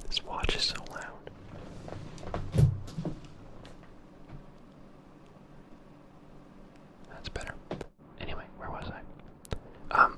This watch is so loud. That's better. Anyway, where was I?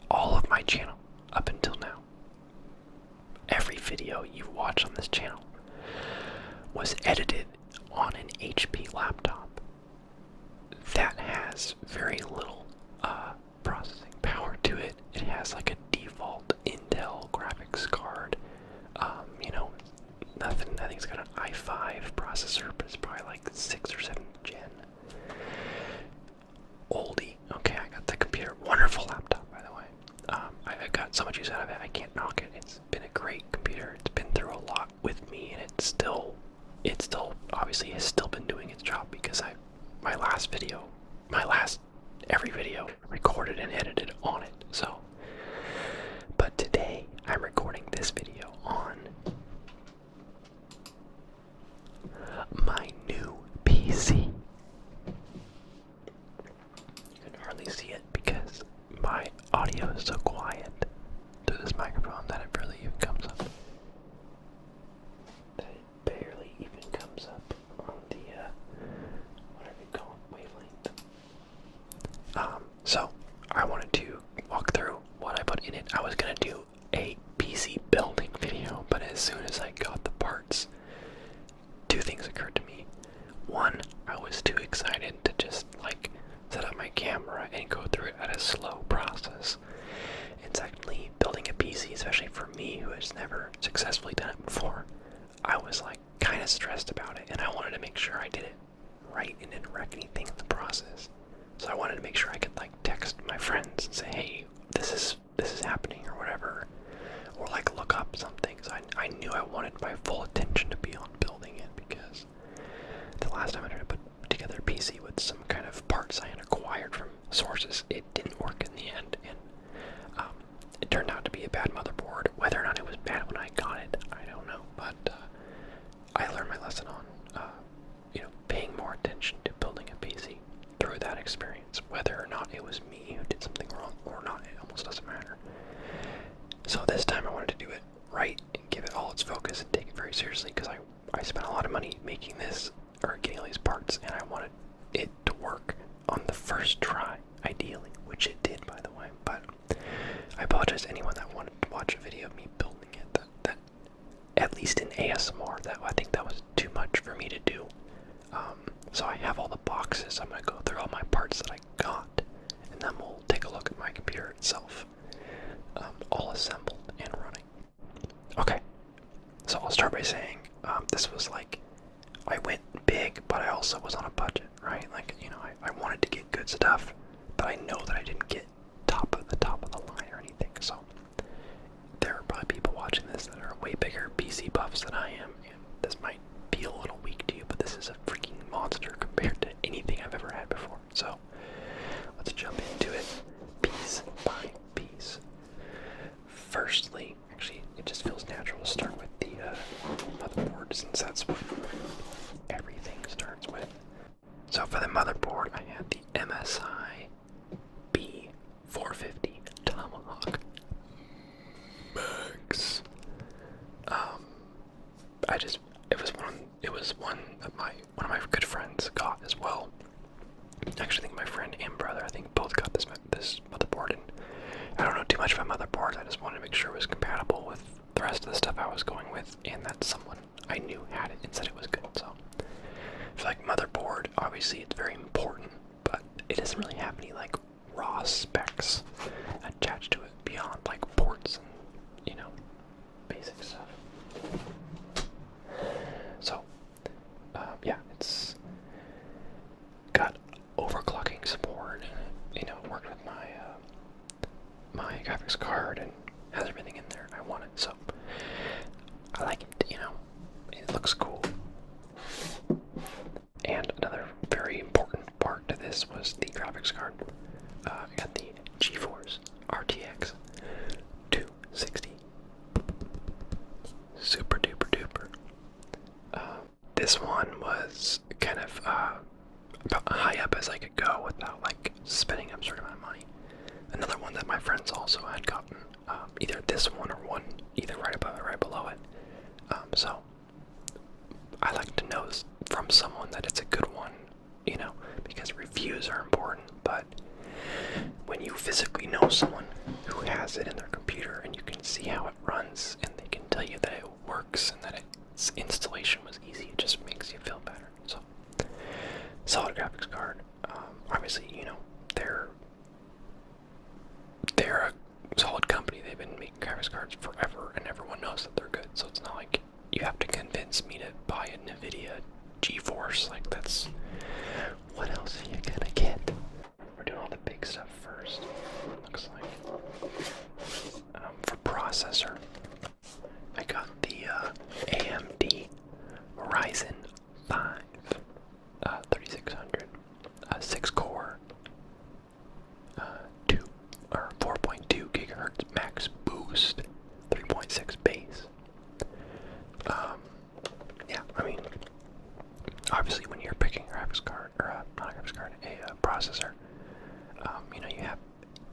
All of my channel, up until now, every video you watch on this channel was edited on an HP laptop that has very little processing power to it. It has like a default Intel graphics card. You know, nothing. I think it's got an i5 processor, but it's probably like 6th or 7th gen. Oldie. Okay, I got the computer. Wonderful laptop, by the way. I got so much use out of it. I can't knock it. It's been a great computer. It's been through a lot with me, and it still obviously has still been doing its job because every video recorded and edited on it. So, but today I'm recording this video on my new PC. You can hardly see it because my audio is so quiet through this microphone that it barely even comes up. On the whatever you call it, wavelength. So I wanted to walk through what I put in it. I was gonna do a PC building video, but as soon as I got the parts, two things occurred to me. One, I was too excited to just like set up my camera and go through it at a slow process. And secondly, building a PC, especially for me who has never successfully done it before, I was like kind of stressed about it, and I wanted to make sure I did it right and didn't wreck anything in the process. So I wanted to make sure I could like text my friends and say, hey, this is happening or whatever, or like look up something. So I knew I wanted my full attention to be on building it, because the last time I tried to put together a PC with some kind of parts I had acquired from sources, it didn't work in the end, and it turned out to be a bad motherboard. Whether or not it was bad when I got it, I don't know, but I learned my lesson on, paying more attention to building a PC through that experience. Whether or not it was me who did something wrong or not, it almost doesn't matter. So this time I wanted to do it right and give it all its focus and take it very seriously, because I spent a lot of money making this, or getting all these parts, and I wanted it to work on the first try, ideally, which it did, by the way. But I apologize to anyone that wanted to watch a video of me building it. That at least in ASMR, I think that was too much for me to do. So I have all the boxes. I'm going to go through all my parts that I got, and then we'll take a look at my computer itself, all assembled and running. Okay, so I'll start by saying, this was like, I went big, but I also was on a budget, right? Like, I wanted to get good stuff, but I know that I didn't get top of the line or anything. So there are probably people watching this that are way bigger PC buffs than I am, and this might feel a little weak to you, but this is a freaking monster compared to anything I've ever had before. So let's jump into it piece by piece. Firstly, actually, it just feels natural to start with the motherboard, since that's what everything starts with. So for the motherboard, I had the MSI B450 Tomahawk Max. It was one that one of my good friends got as well. Actually, I think my friend and brother, I think both got this motherboard, and I don't know too much about motherboards. I just wanted to make sure it was compatible with the rest of the stuff I was going with, and that someone I knew had it and said it was good. So I feel like motherboard, obviously it's very important, but it doesn't really have any like raw specs attached to it beyond like ports and basic stuff. So yeah, it's got overclocking support, worked with my graphics card, and has everything in there I wanted. So I like it, it looks cool. And another very important part to this was the graphics card. I got the GeForce RTX 260. Super duper duper. This one was kind of about high up as I could go without like spending a certain amount of money. Another one that my friends also had gotten, either this one or one either right above or right below it. So I like to know from someone that it's a good one, you know, because reviews are important, but when you physically know someone who has it in their computer and you can see how it runs and they can tell you that it works and that its installation was easy, it just makes you feel better. So, solid graphics card. Obviously, you know, they're a solid company. They've been making graphics cards forever and everyone knows that they're good. So it's not like you have to convince me to buy a NVIDIA GeForce. Like, that's, what else are you gonna get? We're doing all the big stuff first, looks like. For processor, I got the AMD Ryzen 5 3600, 6 core, 4.2 gigahertz max boost, 3.6 base. Yeah, I mean, obviously when you're picking a graphics card, or not a graphics card, a processor, you know, you have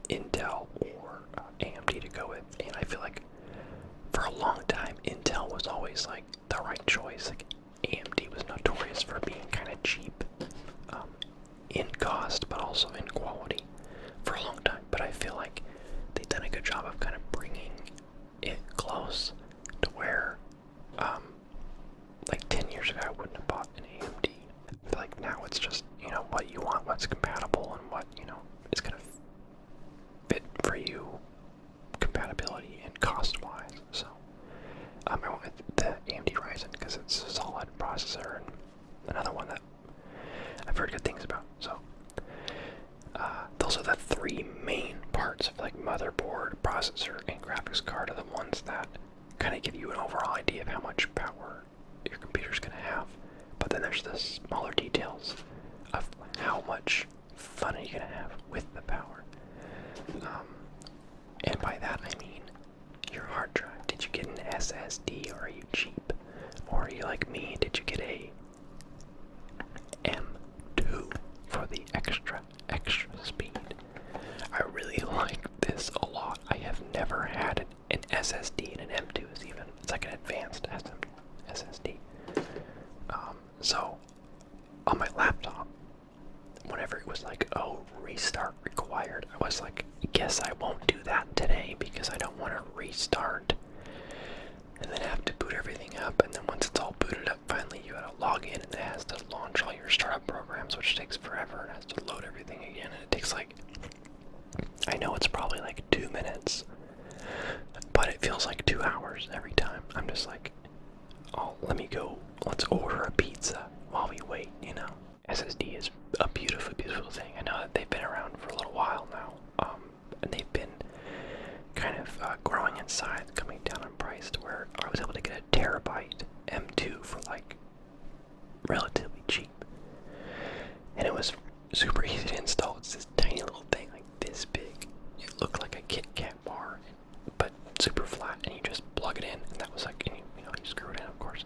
Intel or AMD to go with, and I feel like for a long time Intel was always like the right choice. Like, AMD was notorious for being kind of cheap in cost, but also in quality for a long time. But I feel like they've done a good job of kind of bringing it close to where, like 10 years ago, I wouldn't have bought an AMD. I feel like now it's just, you know, what you want, what's compatible, and what, you know, is going to fit for you, compatibility and cost-wise. So, I went with the AMD Ryzen because it's a solid processor, and another one that I've heard good things about. So, those are the three main parts of like motherboard, processor, and graphics card are the ones that kind of give you an overall idea of how much power your computer's going to have. But then there's the smaller details of how much fun are you going to have with the power. And by that I mean your hard drive. Did you get an SSD, or are you cheap? Or are you like me? Did you get a M2 for the extra speed? I really like this a lot. I have never had an SSD, and an M2 is even, it's like an advanced SSD. So on my laptop, whenever it was like, oh, restart required, I was like, guess I won't do that today because I don't want to restart and then have to boot everything up. And then once it's all booted up, finally you gotta log in, and it has to launch all your startup programs, which takes forever, and has to load everything again, and it takes like, I know it's probably like 2 minutes, but it feels like 2 hours every time. I'm just like, oh, let's order a pizza while we wait, you know? SSD is a beautiful, beautiful thing. I know that they've been around for a little while now, and they've been kind of growing in size, coming down in price to where I was able to get a terabyte M2 for like relatively cheap. And it was super easy to install. It's this tiny little thing like this big. It looked like a Kit Kat bar, but super flat, and you just plug it in, and that was like, and you know, you screw it in, of course.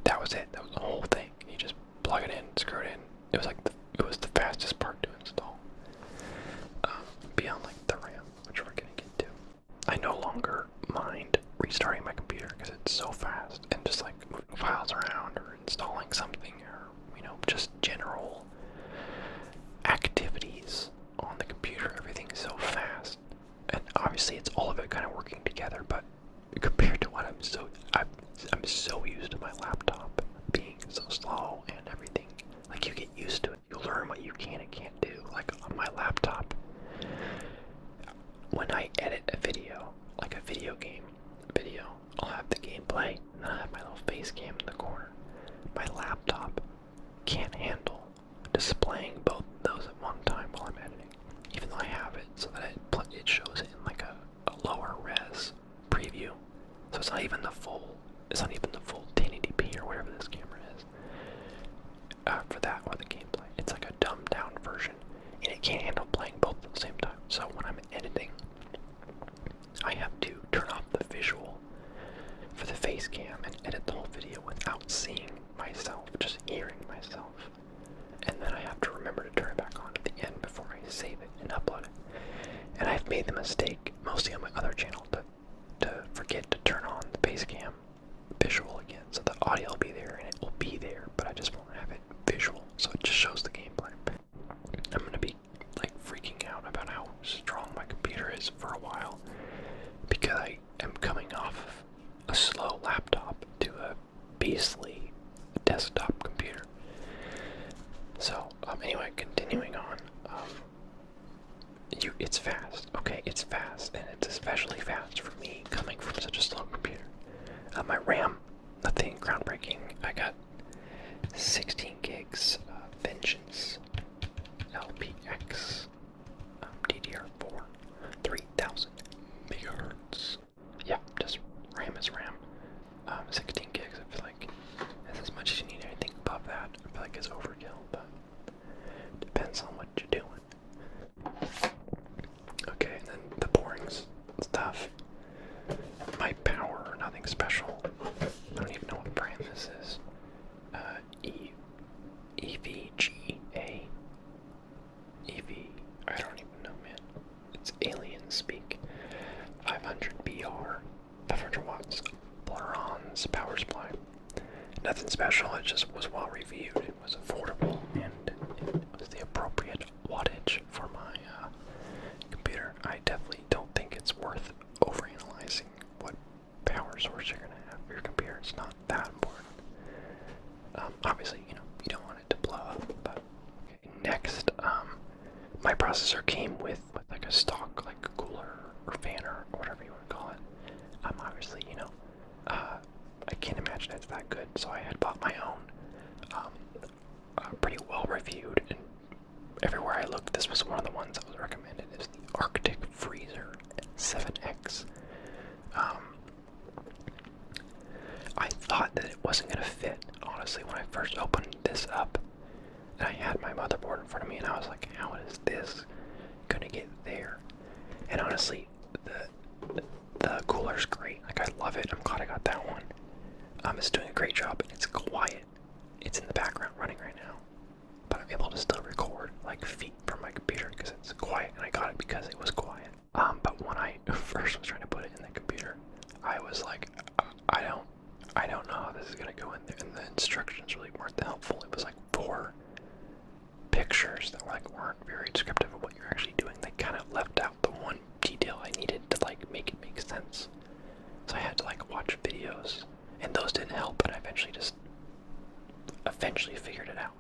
That was it. That was the whole thing. You just plug it in, screw it in. It was like it was the fastest part to install. Beyond like the RAM, which we're gonna get to. I no longer mind restarting my computer because it's so fast, and just like moving files around or installing something, or you know, just general activities on the computer. Everything's so fast, and obviously it's all of it kind of working together. But compared to what I'm so used to my laptop being so slow and everything. Like, you get used to it. You learn what you can and can't do. Like on my laptop, when I edit a video, like a video game video, I'll have the gameplay, and then I have my little face cam in the corner. My laptop can't handle displaying both of those at one time while I'm editing, even though I have it so that it shows it in like a lower res preview. So it's not even the full 1080p or whatever this camera is for that, or the gameplay. It's like a dumbed down version, and it can't handle playing both at the same time. So when I'm editing, I have to turn off the visual for the face cam and edit the whole video without seeing myself, just hearing myself. And made the mistake, mostly on my other channel, to forget to turn on the base cam visual again. So the audio will be there and it will be there, but I just won't have it visual, so it just shows the gameplay. I'm gonna be like freaking out about how strong my computer is for a while, because I am coming off of a slow laptop to a beastly desktop computer. So anyway, continuing on. It's fast. Okay, it's fast, and it's especially fast for me coming from such a slow computer. My RAM, nothing groundbreaking. I got 16 gigs Vengeance LPX DDR4 3000 megahertz. Yeah, just RAM is RAM. 16 gigs, I feel like that's as much as you need. Anything above that, I feel like is overkill, but depends on what you're doing. Okay, and then the boring stuff. My power, nothing special. I don't even know what brand this is. EVGA. I don't even know, man. It's alien speak. 500 BR, 500 watts, bronze power supply. Nothing special, it just was well reviewed. It was affordable, and it was the appropriate wattage for my computer. I definitely don't think it's worth overanalyzing what power source you're going to have for your computer. It's not that important. Obviously, you don't want it to blow up, but okay. Next, my processor came with like a stock, like cooler or fan or whatever you want to call it. Obviously, I can't imagine it's that good, so I had bought my own. Pretty well reviewed, and everywhere I looked, this was one of the ones that was recommended. It's the Arctic Freezer 7X. I thought that it wasn't going to fit, honestly, when I first opened this up. And I had my motherboard in front of me, and I was like, how is this going to get there? And honestly, the cooler's great. Like, I love it. I'm glad I got that one. It's doing a great job, and it's quiet. It's in the background running right now. But I'm able to still record, like, feet from my computer because it's quiet, and I got it because it was quiet. But when I first was trying to put it in the computer, I was like, I don't know how this is gonna go in there, and the instructions really weren't that helpful. It was like 4 pictures that weren't very descriptive of what you're actually doing. They kind of left out the one detail I needed to make it make sense. So I had to watch videos, and those didn't help. But I eventually figured it out.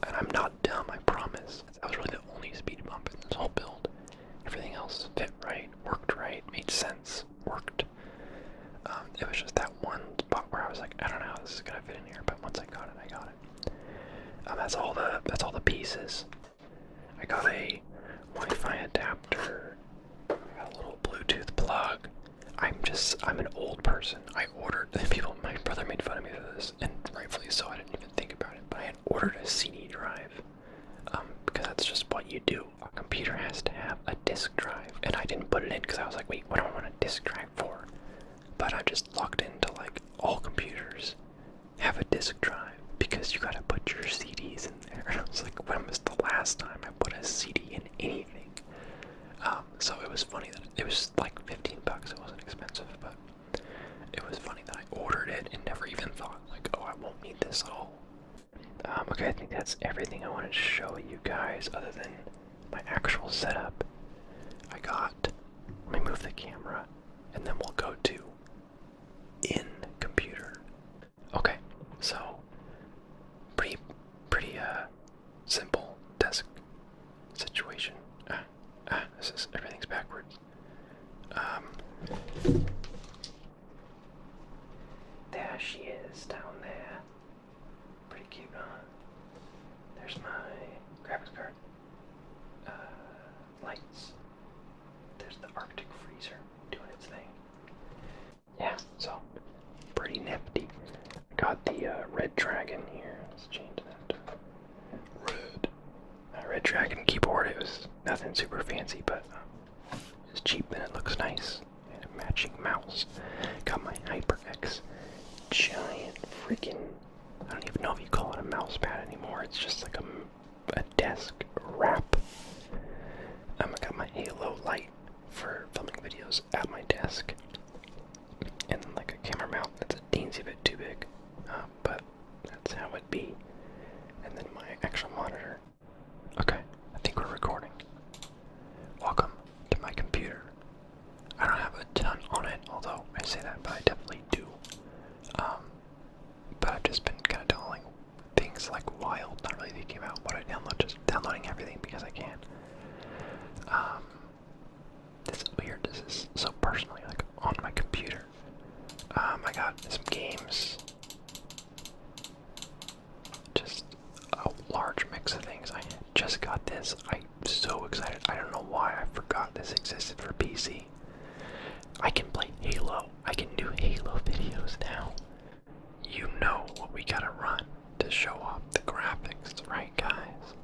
And I'm not dumb, I promise. That was really the only speed bump in this whole build. Everything else fit right, worked right, made sense, worked. It was just that one spot where I was like, I don't know how this is gonna fit in here, but once I got it, I got it. That's all the pieces. I got a Wi-Fi adapter. I got a little Bluetooth plug. I'm an old person. My brother made fun of me for this, and rightfully so. I didn't even think about it, but I had ordered a CD drive, because that's just what you do. A computer has to have a disk drive, and I didn't put it in because I was like, wait, what do I want a disk drive for? But I just looked into all computers have a disk drive because you gotta put your CDs in there. And I was like, when was the last time I put a CD in anything? So it was funny that it was like $15. It wasn't expensive, but it was funny that I ordered it and never even thought oh, I won't need this at all. Okay, I think that's everything I wanted to show you guys other than my actual setup. Let me move the camera, and then we'll go to in computer. Okay, so pretty simple desk situation. Everything's backwards. There she is down there. Pretty cute, huh? There's my graphics card. Lights. There's the Arctic Freezer doing its thing. Yeah, so pretty nifty. I got the Red Dragon here. Let's change that to Red Dragon keyboard. It was nothing super fancy, but it's cheap and it looks nice. And a matching mouse. Got my HyperX giant freaking, I don't even know if you call it a mouse pad anymore. It's just like a desk wrap. I got my Halo TV, and then my actual monitor. Okay, I think we're recording. Welcome to my computer. I don't have a ton on it, although I say that, but I definitely do. But I've just been kind of downloading things like wild, not really thinking about what I download, just downloading everything because I can. This is weird. This is so personally, like, on my computer. I got some games. Just a large mix of things. I just got this. I'm so excited. I don't know why I forgot this existed for PC. I can play Halo. I can do Halo videos now. You know what we gotta run to show off the graphics, right, guys?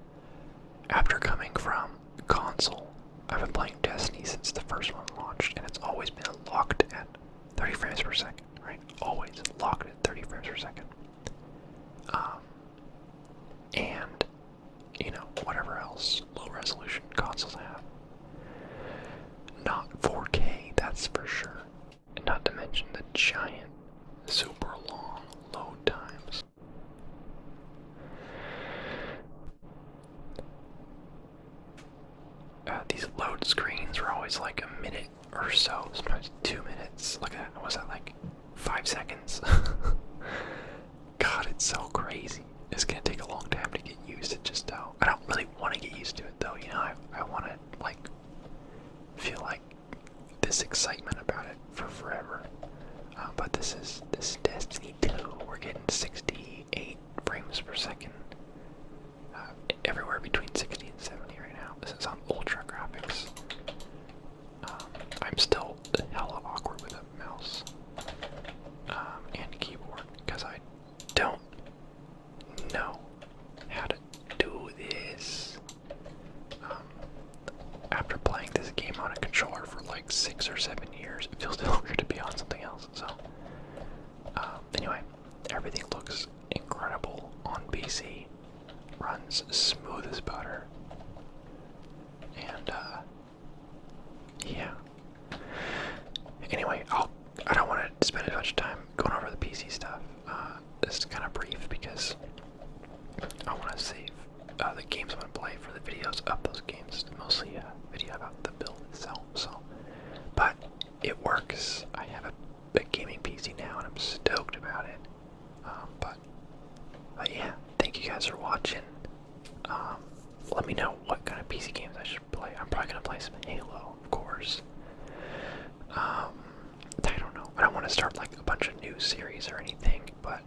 After coming from console, I've been playing Destiny since the first one launched, and it's always been locked at 30 frames per second, right? Always locked at 30 frames per second. And, you know, whatever else low resolution consoles have. Not 4K, that's for sure. And not to mention the giant, super long load times. These load screens were always like a minute or so, sometimes 2 minutes. Look at that, was that like 5 seconds? God, it's so crazy. It's gonna take a long time to get used to just how. I don't really want to get used to it though, you know, I want to like feel like this excitement about it for forever. But this is Destiny 2. We're getting 68 frames per second. Everywhere between 60 and 70 right now. This is on ultra graphics. I'm still hella awkward with a mouse and keyboard because I don't know how to do this. After playing this game on a controller for like 6 or 7 years, it feels weird to be on something else. So, anyway, everything looks incredible on PC. Runs smooth as butter. And, yeah. Anyway, I don't want to spend as much time going over the PC stuff. This is kind of brief because I want to save the games I'm going to play for the videos of those games. Mostly a video about the build itself, so. But it works. I have a gaming PC now and I'm stoked about it. But yeah, thank you guys for watching. Let me know what kind of PC games I should play. I'm probably going to play some Halo, of course. I don't know. I don't want to start like a bunch of new series or anything, but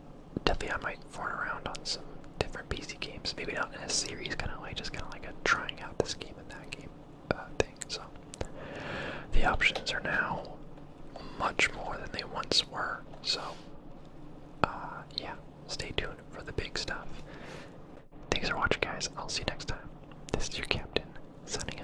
definitely I might fart around on some different PC games. Maybe not in a series, kind of like a trying out this game and that game thing. So the options are now much more than they once were. So yeah, stay tuned for the big stuff. Thanks for watching, guys. I'll see you next time. This is your captain, signing out.